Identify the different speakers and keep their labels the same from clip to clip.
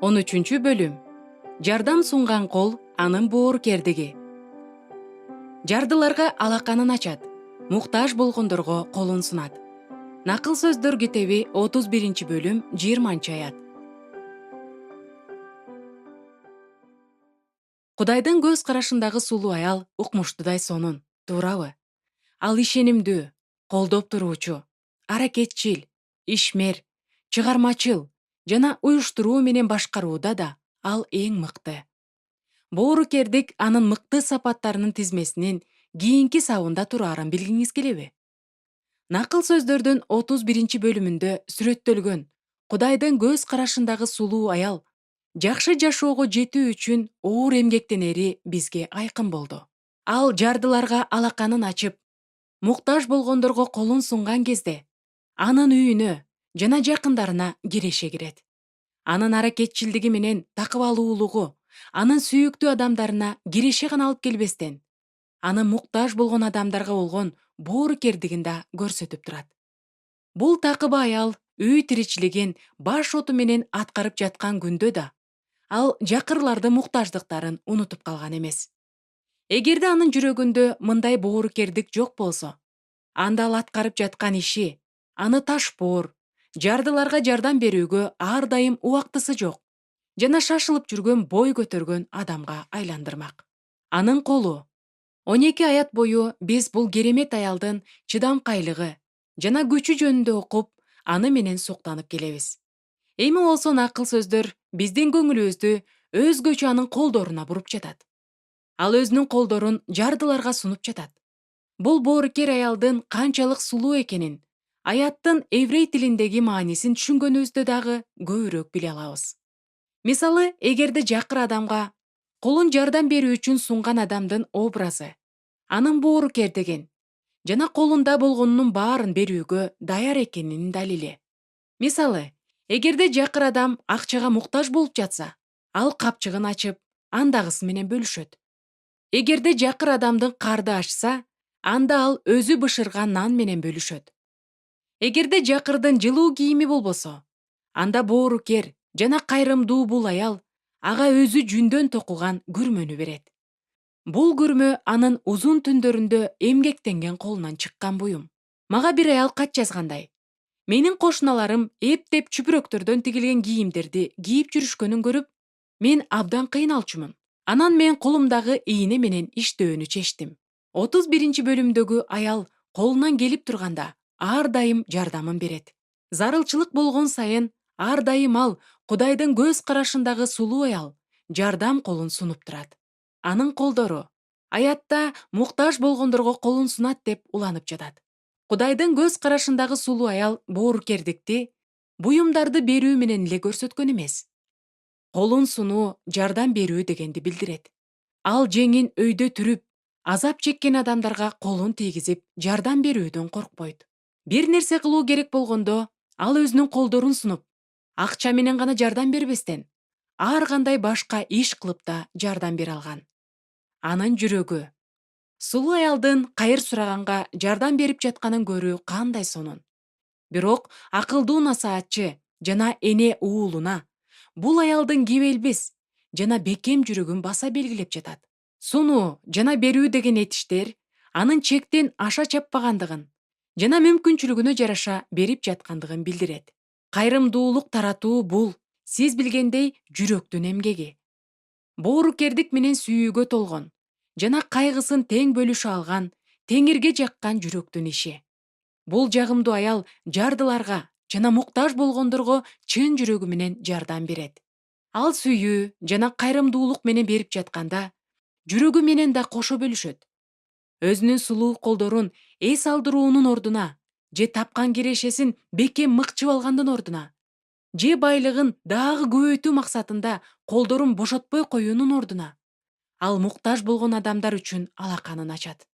Speaker 1: 13 бөлүм. Жардам сунган кол анын боорукердиги. Жардыларга алаканын ачат, муктаж болгондорго колун сунат. Накыл сөздөр китеби 31 бөлүм 20-аят. Кудайдын көз карашындагы сулуу аял укмуштуудай сонун, туурабы? Ал ишенимдүү, колдоп туруучу, аракетчил, ишмер, чыгармачыл жана уюштуруу менен башкарууда да ал эң мыкты. Боорукердик анын мыкты сапаттарынын тизмесинин кийинки сабында тураарын билгиңиз келеби? Накыл сөздөрдүн 31 бөлүмүндө сүрөттөлгөн Кудайдын көз карашындагы сулуу аял жакшы жашоого жетүү үчүн оор эмгектенери бизге айкын болду. Ал жардыларга алаканын ачып, муктаж болгондорго колун сунган кезде анын үйүнө жана жакындарына киреше кирет. Анын аракетчилдиги менен такып алуулугу анын сүйүктүү адамдарына киреше гана алып келбестен, анын муктаж болгон адамдарга болгон боорукердигин да көрсөтүп турат. Бул такыбы аял үй тиричилигин баш оту менен аткарып жаткан күндө да ал жакырлардын муктаждыктарын унутуп калган эмес. Эгерде анын жүрөгүндө мындай боорукердик жок болсо, анда ал аткарып жаткан иши аны ташпоор, жардыларга жардам берүүгө ар дайым убактысы жок жана шашылып жүргөн бой көтөргөн адамга айландырмак. Анын колу 12 аят бою биз бул керемет аялдын чыдамкайлыгы жана күчү жөнүндө окуп, аны менен суктанып келебиз. Эми болсо накыл сөздөр биздин көңүлүбүздү өзгөчө анын колдоруна буруп жатат. Ал өзүнүн колдорун жардыларга сунуп жатат. Бул боорукер аялдын канчалык сулуу экенин аяттын эврей тилиндеги маанисин түшүнгөнүбүздө дагы көбүрөөк биле алабыз. Мисалы, эгерде жакыр адамга колун жардам берүү үчүн сунган адамдын образы, анын боорукердигин жана колунда болгонунун баарын берүүгө даяр экенинин далили. Мисалы, эгерде жакыр адам акчага муктаж болуп жатса, ал капчыгын ачып, андагысы менен бөлүшөт. Эгерде жакыр адамдын карды ачса, анда ал өзү бышырган нан менен бөлүшөт. Эгерде жакырдын жылуу кийими болбосо, анда боорукер жана кайрымдуу бул аял ага өзү жүндөн токуган күрмөнү берет. Бул күрмө анын узун түндөрүндө эмгектенген колунан чыккан буюм. Мага бир аял кат жазгандай: менин кошуналарым эптеп чүпүрөктөрдөн тигилген кийимдерди кийип жүрүшкөнүн көрүп, мен абдан кыйналчумун. Анан мен колумдагы ийне менен иштөөнү чечтим. 31 бөлүмдөгү аял колунан келип турганда ар дайым жардамын берет. Зарылчылык болгон сайын ар дайым ал Кудайдын көз карашындагы сулуу аял жардам колун сунуп турат. Анын колдору аятта муктаж болгондорго колун сунат деп уланып жатат. Кудайдын көз карашындагы сулуу аял боорукердикти буюмдарды берүү менен эле көрсөткөн эмес. Колун сунуу жардам берүү дегенди билдирет. Ал жеңин өйдө түрүп, азап чеккен адамдарга колун тийгизип, жардам берүүдөн коркпойт. Бир нерсе кылуу керек болгондо, ал өзүнүн колдорун сунуп, акча менен гана жардам бербестен, ар кандай башка иш кылып да жардам бере алган. Анын жүрөгү сулуу аялдын кайыр сураганга жардам берип жатканын көрүү кандай сонун. Бирок акылдуу насаатчы жана эне уулуна бул аялдын кебелбес жана бекем жүрөгүн баса белгилеп жатат. Сунуу жана берүү деген этиштер анын чектен аша чаппагандыгын жана мүмкүнчүлүгүнө жараша берип жаткандыгын билдирет. Кайрымдуулук таратуу бул, сиз билгендей, жүрөктүн эмгеги. Боорукердик менен сүйүүгө толгон жана кайгысын тең бөлүшө алган, теңирге жаккан жүрөктүн иши. Бул жагымдуу аял жардыларга жана муктаж болгондорго чын жүрөгү менен жардам берет. Ал сүйүү жана кайрымдуулук менен берип жатканда, жүрөгү менен да кошо бөлүшөт. Өзүнүн сулуу колдорун эс алдыруунун ордуна, же тапкан кирешесин бекем мыкчып алгандын ордуна, же байлыгын дагы көбөйтүү максатында колдорун бошотпой коюунун ордуна, ал муктаж болгон адамдар үчүн алаканын ачат.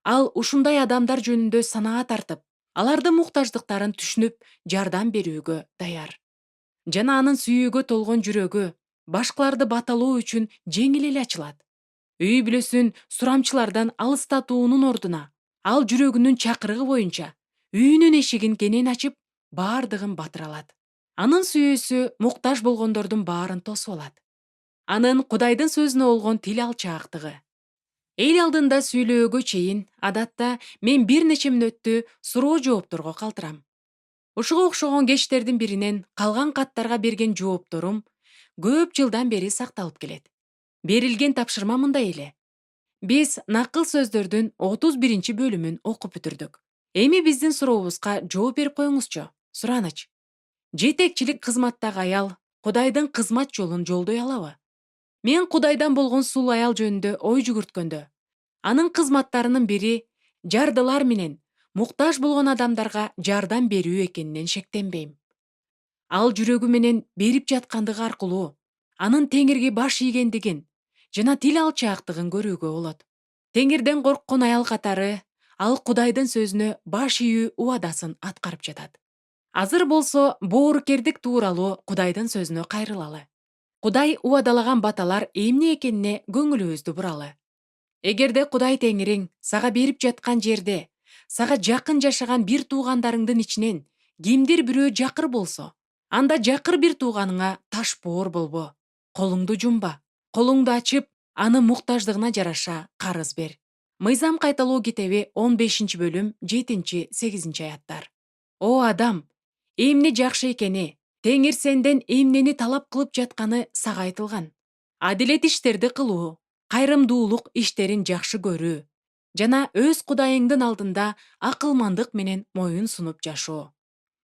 Speaker 1: Ал ушундай адамдар жөнүндө санаа тартып, алардын муктаждыктарын түшүнүп, жардам берүүгө даяр. Жана анын сүйүүгө толгон жүрөгү башкаларды баталоо үчүн жеңил эле ачылат. Үй бүлөсүн сурамчылардан алыстатуунун ордуна, ал жүрөгүнүн чакырыгы боюнча үйүнүн эшигин кенен ачып, бардыгын батыра алат. Анын сүйүүсү муктаж болгондордун баарын тосуп алат. Анын Кудайдын сөзүнө болгон тил алчаактыгы. Эл алдында сүйлөөгө чейин адатта мен бир нече мүнөттү суроо жоопторго калтырам. Ушуга окшогон кечтердин биринен калган каттарга берген жоопторум көп жылдан бери сакталып келет. Берилген тапшырма мындай эле. Биз накыл сөздөрдүн 31 бөлүмүн окуп бүтүрдүк. Эми биздин сурообузга жооп берип коюңузчу. Сураныч. Жетекчилик кызматтагы аял Кудайдын кызмат жолун жолдой алабы? Мен Кудайдан болгон сулуу аял жөнүндө ой жүгүрткөндө, анын кызматтарынын бири жардылар менен муктаж болгон адамдарга жардам берүү экенинен шектенбейм. Ал жүрөгү менен берип жаткандыгы аркылуу анын Теңирге баш ийгендигин жана тил алчаактыгын көрүүгө болот. Теңирден корккон аял катары ал Кудайдын сөзүнө баш ийүү убадасын аткарып жатат. Азыр болсо боорукердик тууралуу Кудайдын сөзүнө кайрылалы. Кудай убадалаган баталар эмне экенине көңүлүбүздү буралы. Эгерде Кудай Теңириң сага берип жаткан жерде, сага жакын жашаган бир туугандарыңдын ичинен кимдир бирөө жакыр болсо, анда жакыр бир тууганыңа ташпоор болбо. Колуңду жумба. Колуңду ачып, аны муктаждыгына жараша карыз бер. Мыйзам кайталоо китеби 15 бөлүм 7-8 аяттар. О адам, эмне жакшы экени, Теңир сенден эмнени талап кылып жатканы сага айтылган. Адилет иштерди кылуу, кайрымдуулук иштерин жакшы көрүү жана өз Кудайыңдын алдында акылмандык менен моюн сунуп жашоо.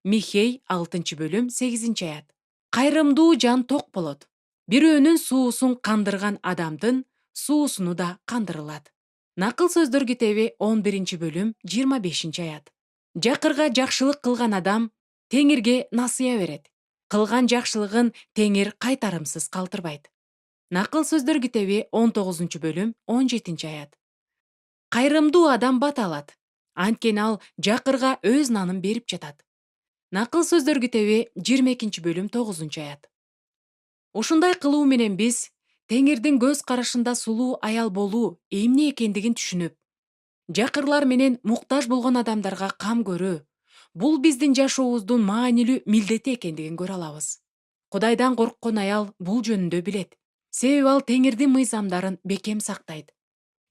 Speaker 1: Михей 6 бөлүм 8 аят. Кайрымдуу жан ток болот. Бирөөнүн суусун кандырган адамдын суусуну да кандырылат. Накыл сөздөр китеби 11 бөлүм 25 аят. Жакырга жакшылык кылган адам Теңирге насыя берет. Кылган жакшылыгын Теңир кайтарымсыз калтырбайт. Накыл сөздөр китеби 19 бөлүм 17 аят. Кайрымдуу адам бата алат. Анткени ал жакырга өз нанын берип жатат. Накыл сөздөр китеби 22 бөлүм 9 аят. Ушундай кылуу менен биз Теңирдин көз карашында сулуу аял болуу эмне экендигин түшүнүп, жакырлар менен муктаж болгон адамдарга кам көрүү, бул биздин жашообуздун маанилүү милдети экендигин көрө алабыз. Кудайдан корккон аял бул жөнүндө билет. Себеби ал Теңирдин мыйзамдарын бекем сактайт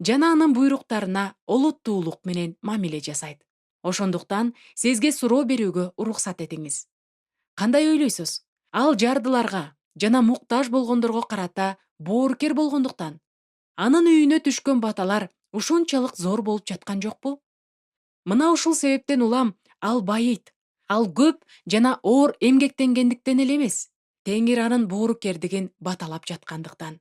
Speaker 1: жана анын буйруктарына олуттуулук менен мамиле жасайт. Ошондуктан сизге суроо берүүгө уруксат этиңиз. Кандай ойлойсуз? Ал жардыларга жана муктаж болгондорго карата боорукер болгондуктан анын үйүнө түшкөн баталар ушунчалык зор болуп жаткан жокпу? Мына ушул себептен улам ал байыйт. Ал көп жана оор эмгектенгендиктен эле эмес, Теңир анын боорукердигин баталап жаткандыктан.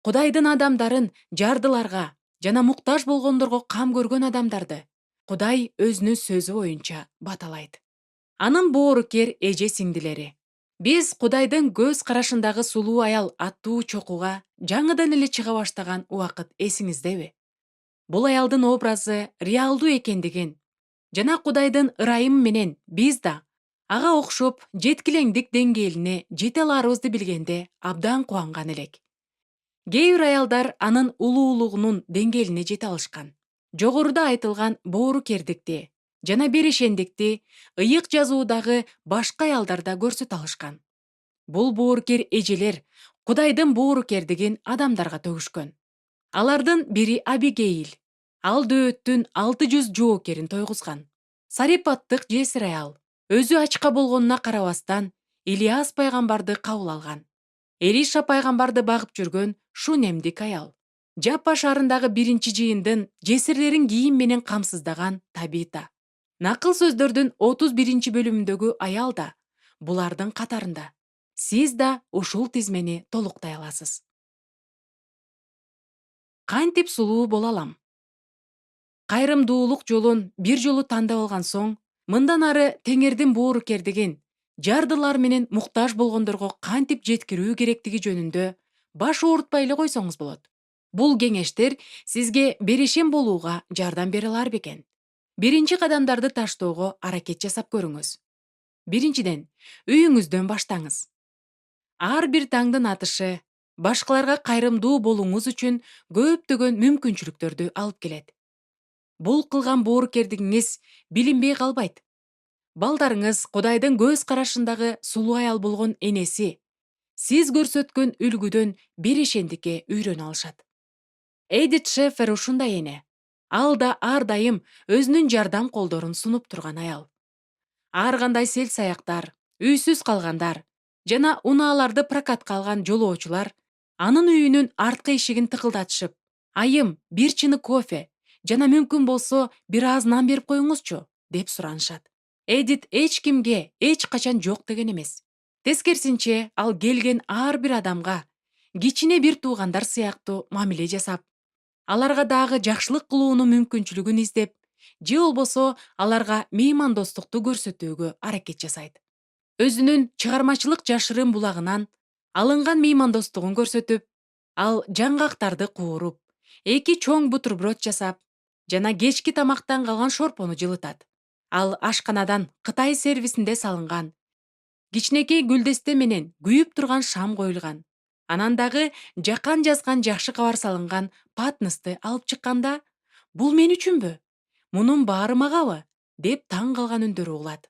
Speaker 1: Кудайдын адамдарын жардыларга жана муктаж болгондорго кам көргөн адамдарды Кудай өзүнүн сөзү боюнча баталайт. Анын боорукер эже сиңдилери. Биз Кудайдын көз карашындагы сулуу аял аттуу чокуга жаңыдан эле чыга баштаган убакыт эсиңиздеби? Бул аялдын образы реалдуу экендигин жана Кудайдын ырайымы менен биз да ага окшоп жеткилеңдик деңгээлине жете аларыбызды билгенде абдан кубанган элек. Кээ бир аялдар анын улуулугунун деңгээлине жете алышкан. Жогоруда айтылган боорукердикти жана беришендикти ыйык жазуудагы башка аялдарда көрсөтө алышкан. Бул боорукер эжелер Кудайдын боорукердигин адамдарга төгүшкөн. Алардын бири Абигейл. Ал дөөттүн 600 жоокерин тойгузган. Сарипаттык жесир аял. Өзү ачка болгонуна карабастан Илияс пайгамбарды кабыл алган. Элиша пайгамбарды багып жүргөн Шунемдик аял. Жаппа шаарындагы биринчи жыйындын жесирлерин кийим менен камсыздаган Табита. Накыл сөздөрдүн 31 бөлүмүндөгү аял да булардын катарында. Сиз да ушул тизмени толуктай аласыз. Кантип сулуу боло алам? Кайрымдуулук жолун бир жолу тандап алган соң, мындан ары Теңирдин боорукердигин жардылар менен муктаж болгондорго кантип жеткирүү керектиги жөнүндө баш оорутпай эле койсоңуз болот. Бул кеңештер сизге берешен болууга жардам бере алар бекен. Биринчи кадамдарды таштоого аракет жасап көрүңүз. Биринчиден, үйүңүздөн баштаңыз. Ар бир таңдын атышы башкаларга кайрымдуу болууңуз үчүн көптөгөн мүмкүнчүлүктөрдү алып келет. Бул кылган боорукердигиңиз билинбей калбайт. Балдарыңыз Кудайдын көз карашындагы сулуу аял болгон энеси сиз көрсөткөн үлгүдөн берешендикке үйрөнө алышат. Эдит Шефер ушундай эне. Ал да ар дайым өзүнүн жардам колдорун сунуп турган аял. Ар кандай сел саяктар, үйсүз калгандар жана унааларды прокатка алган жолоочулар анын үйүнүн арткы эшигин тыкылдатышып, айым, бир чыны кофе жана мүмкүн болсо бир аз нан берип коюңузчу деп суранышат. Эдит эч кимге эч качан жок деген эмес. Тескерисинче, ал келген ар бир адамга кичине бир туугандар сыяктуу мамиле жасап, аларга дагы жакшылык кылуунун мүмкүнчүлүгүн издеп, же болбосо аларга меймандостукту көрсөтүүгө аракет жасайт. Өзүнүн чыгармачылык жашырын булагынан алынган меймандостугун көрсөтүп, ал жаңгактарды кууруп, эки чоң бутерброд жасап жана кечки тамактан калган шорпону жылытат. Ал ашканадан Кытай сервисинде салынган кичинекей гүлдесте менен күйүп турган шам коюлган. Анан дагы жакан жазган жакшы кабар салынган патнысты алып чыкканда, бул мен үчүнбү? Мунун баары магабы? Деп таң калган үндөр угулат.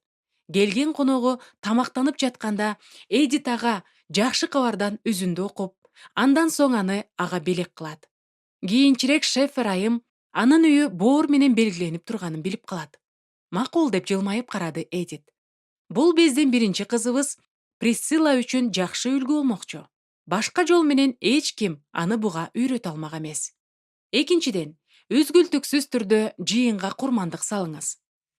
Speaker 1: Келген коногу тамактанып жатканда Эдит ага жакшы кабардан үзүндү окуп, андан соң аны ага белек кылат. Кийинчерээк Шефер айым анын үйү боор менен белгиленип турганын билип калат. Макул деп жылмайып карады Эдит. Бул биздин биринчи кызыбыз Присцилла үчүн жакшы үлгү болмокчу. Башка жол менен эч ким аны буга үйрөтө алмак эмес. Экинчиден, үзгүлтүксүз түрдө жыйынга курмандык салыңыз.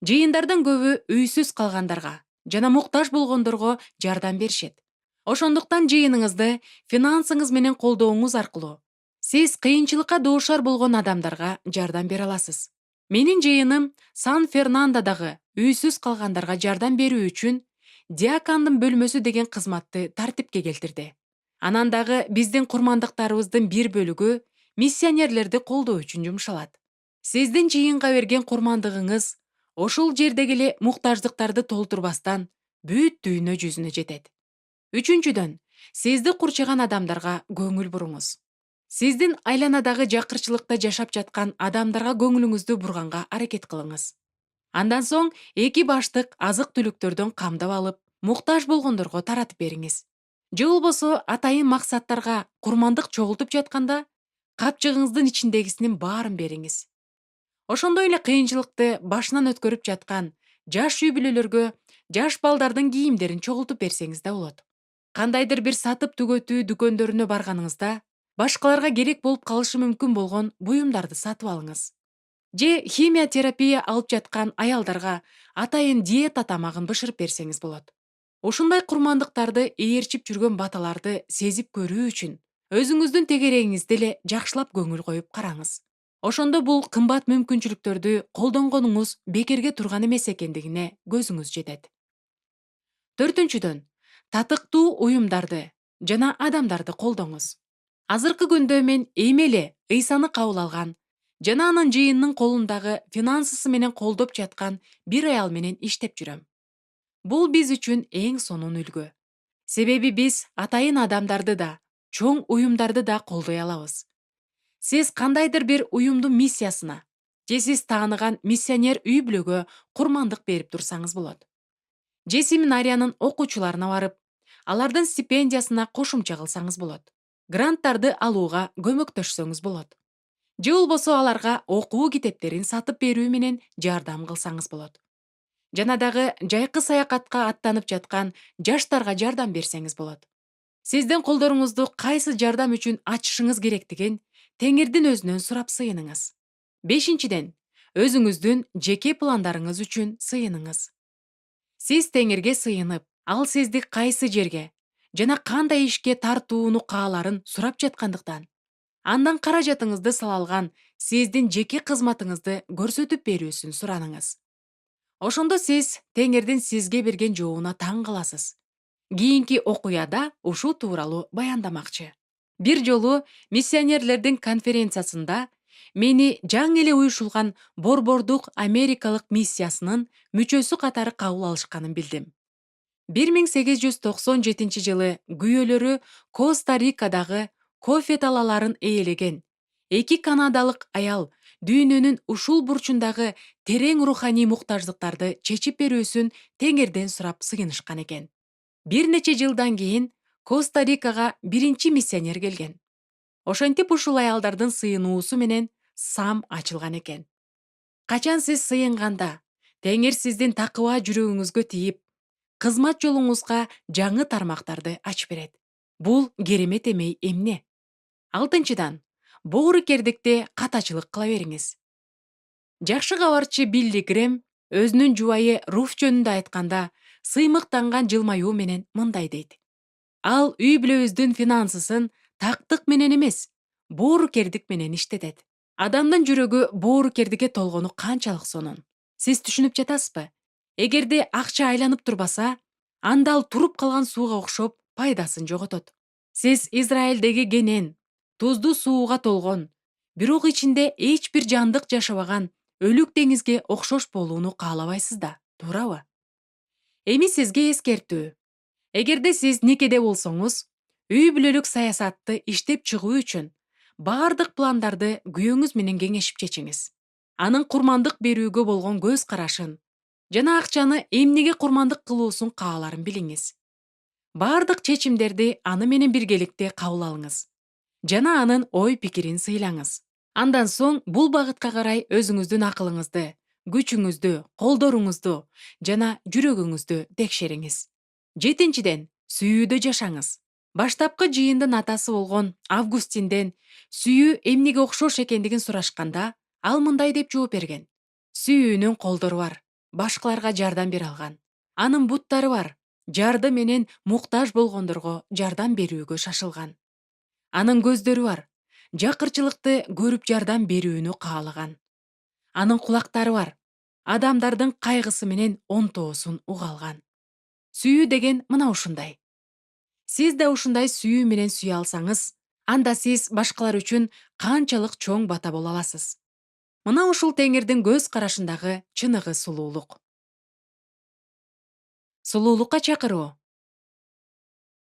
Speaker 1: Жыйындардын көбү үйсүз калгандарга жана муктаж болгондорго жардам беришет. Ошондуктан жыйыныңызды финансыңыз менен колдооңуз аркылуу сиз кыйынчылыкка дуушар болгон адамдарга жардам бере аласыз. Менин жыйыным Сан-Фернандодагы үйсүз калгандарга жардам берүү үчүн диакондун бөлмөсү деген кызматты тартипке келтирди. Анан дагы биздин курмандыктарыбыздын бир бөлүгү миссионерлерди колдоо үчүн жумшалат. Сиздин жыйынга берген курмандыгыңыз ошол жердеги эле муктаждыктарды толтурбастан бүт дүйнө жүзүнө жетет. Үчүнчүдөн, сизди курчаган адамдарга көңүл буруңуз. Сиздин айланадагы жакырчылыкта жашап жаткан адамдарга көңүлүңүздү бурганга аракет кылыңыз. Андан соң эки баштык азык түлүктөрдөн камдап алып, муктаж болгондорго таратып бериңиз. Же болбосо атайын максаттарга курмандык чогултуп жатканда, капчыгыңыздын ичиндегисинин баарын бериңиз. Ошондой эле кыйынчылыкты башынан өткөрүп жаткан жаш үй бүлөлөргө жаш балдардын кийимдерин чогултуп берсеңиз да болот. Кандайдыр бир сатып түгөтүү дүкөндөрүнө барганыңызда, башкаларга керек болуп калышы мүмкүн болгон буюмдарды сатып алыңыз. Же химия терапия алып жаткан аялдарга атайын диета тамагын бышырып берсеңиз болот. Ушундай курмандыктарды ээрчип жүргөн баталарды сезип көрүү үчүн өзүңүздүн тегерегиңизди эле жакшылап көңүл коюп караңыз. Ошондо бул кымбат мүмкүнчүлүктөрдү колдонгонуңуз бекерге турган эмес экендигине көзүңүз жетет. Төртүнчүдөн, татыктуу уюмдарды жана адамдарды колдоңуз. Азыркы күндө мен эми эле Ыйсаны кабыл алган жана анын жыйынынын колундагы финансысы менен колдоп жаткан бир аял менен иштеп жүрөм. Бул биз үчүн эң сонун үлгү. Себеби биз атайын адамдарды да, чоң уюмдарды да колдой алабыз. Сиз кандайдыр бир уюмдун миссиясына же сиз тааныган миссионер үй бүлөгө курмандык берип турсаңыз болот. Же семинариянын окуучуларына барып, алардын стипендиясына кошумча кылсаңыз болот. Гранттарды алууга көмөктөшсөңүз болот. Же болбосо аларга окуу китептерин сатып берүү менен жардам кылсаңыз болот. Жана дагы жайкы саякатка аттанып жаткан жаштарга жардам берсеңиз болот. Сиздин колдоруңузду кайсы жардам үчүн ачышыңыз керектигин Теңирдин өзүнөн сурап сыйыныңыз. Бешинчиден, өзүңүздүн жеке пландарыңыз үчүн сыйыныңыз. Сиз Теңирге сыйынып, ал сизди кайсы жерге жана кандай ишке тартууну кааларын сурап жаткандыктан, андан каражатыңызды сала алган сиздин жеке кызматыңызды көрсөтүп берүүсүн сураныңыз. Ошондо сиз Теңирдин сизге берген жообуна таң каласыз. Кийинки окуяда ушул тууралуу баяндамакчы. Бир жолу миссионерлердин конференциясында мени жаңы эле уюшулган борбордук Америкалык миссиясынын мүчөсү катары кабыл алышканын билдим. 1897 жылы күйөөлөрү Коста-Рикадагы кофе талаларын ээлеген эки канадалык аял дүйнөнүн ушул бурчундагы терең руханий муктаждыктарды чечип берүүсүн Теңирден сурап сыйынышкан экен. Бир нече жылдан кийин Коста-Рикага биринчи миссионер келген. Ошентип ушул аялдардын сыйынуусу менен сам ачылган экен. Качан сиз сыйынганда, Теңир сиздин такыба жүрөгүңүзгө тийип, кызмат жолуңузга жаңы тармактарды ачып берет. Бул керемет эмей эмне? Алтынчыдан, боорукердикте катачылык кыла бериңиз. Жакшы кабарчы Билли Грэм өзүнүн жубайы Руф жөнүндө айтканда, сыймыктанган жылмаюу менен мындай дейт. Ал үй бүлөбүздүн финансысын тактык менен эмес, боорукердик менен иштетет. Адамдын жүрөгү боорукердикке толгону канчалык сонун? Сиз түшүнүп жатасызбы? Эгерде акча айланып турбаса, анда ал туруп калган сууга окшоп пайдасын жоготот. Сиз Израилдеги кенен, туздуу сууга толгон, бирок ичинде эч бир жандык жашабаган өлүк деңизге окшош болууну каалабайсыз да, туурабы? Эми сизге эскертүү. Эгерде сиз никеде болсоңуз, үй бүлөлүк саясатты иштеп чыгуу үчүн баардык пландарды күйөөңүз менен кеңешип чечиңиз. Анын курмандык берүүгө болгон көз карашын жана акчаны эмнеге курмандык кылуусун кааларын билиңиз. Баардык чечимдерди аны менен биргеликте кабыл алыңыз жана анын ой пикирин сыйлаңыз. Андан соң бул багытка карай өзүңүздүн акылыңызды, күчүңүздү, колдоруңузду жана жүрөгүңүздү текшериңиз. Жетинчиден, сүйүүдө жашаңыз. Баштапкы жыйындын атасы болгон Августинден сүйүү эмнеге окшош экендигин сурашканда, ал мындай деп жооп берген. Сүйүүнүн колдору бар, башкаларга жардам бере алган. Анын буттары бар, жарды менен муктаж болгондорго жардам берүүгө шашылган. Анын көздөрү бар, жакырчылыкты көрүп жардам берүүнү каалаган. Анын кулактары бар, адамдардын кайгысы менен онтоосун уга алган. Сүйүү деген мына ушундай. Сиз да ушундай сүйүү менен сүйө алсаңыз, анда сиз башкалар үчүн канчалык чоң бата боло аласыз. Мына ушул Теңирдин көз карашындагы чыныгы сулуулук. Сулуулукка чакыруу.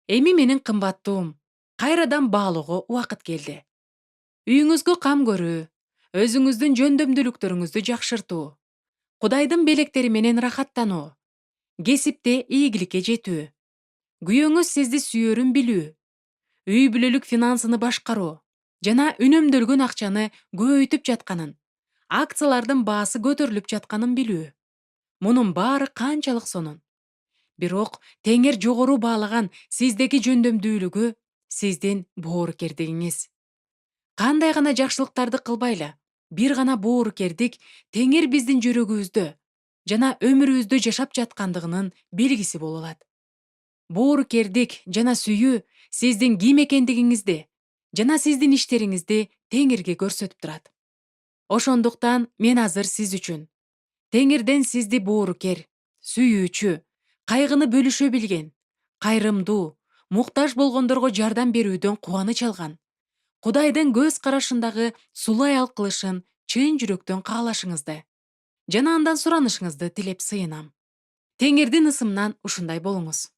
Speaker 1: Эми менин кымбаттуум, кайрадан баалоого убакыт келди. Үйүңүзгө кам көрүү, өзүңүздүн жөндөмдүүлүктөрүңүздү жакшыртуу, Кудайдын белектери менен рахаттануу, кесипте ийгиликке жетүү, күйөөңүз сизди сүйөрүн билүү, үй бүлөлүк финансыны башкаруу жана үнөмдөлгөн акчаны көбөйтүп жатканын, акциялардын баасы көтөрүлүп жатканын билүү. Мунун баары канчалык сонун. Бирок Теңир жогору баалаган сиздеги жөндөмдүүлүгү сиздин боорукердигиңиз. Кандай гана жакшылыктарды кылбайлы, бир гана боорукердик Теңир биздин жүрөгүбүздө жана өмүрүбүздө жашап жаткандыгынын белгиси боло алат. Боорукердик жана сүйүү сиздин ким экендигиңизди жана сиздин иштериңизди Теңирге көрсөтүп турат. Ошондуктан мен азыр сиз үчүн Теңирден сизди боорукер, сүйүүчү, кайгыны бөлүшө билген, кайрымдуу, муктаж болгондорго жардам берүүдөн кубаныч алган, Кудайдын көз карашындагы сулуу аял кылышын чын жүрөктөн каалашыңызды жана андан суранышыңызды тилеп сыйынам. Теңирдин ысымынан ушундай болуңуз.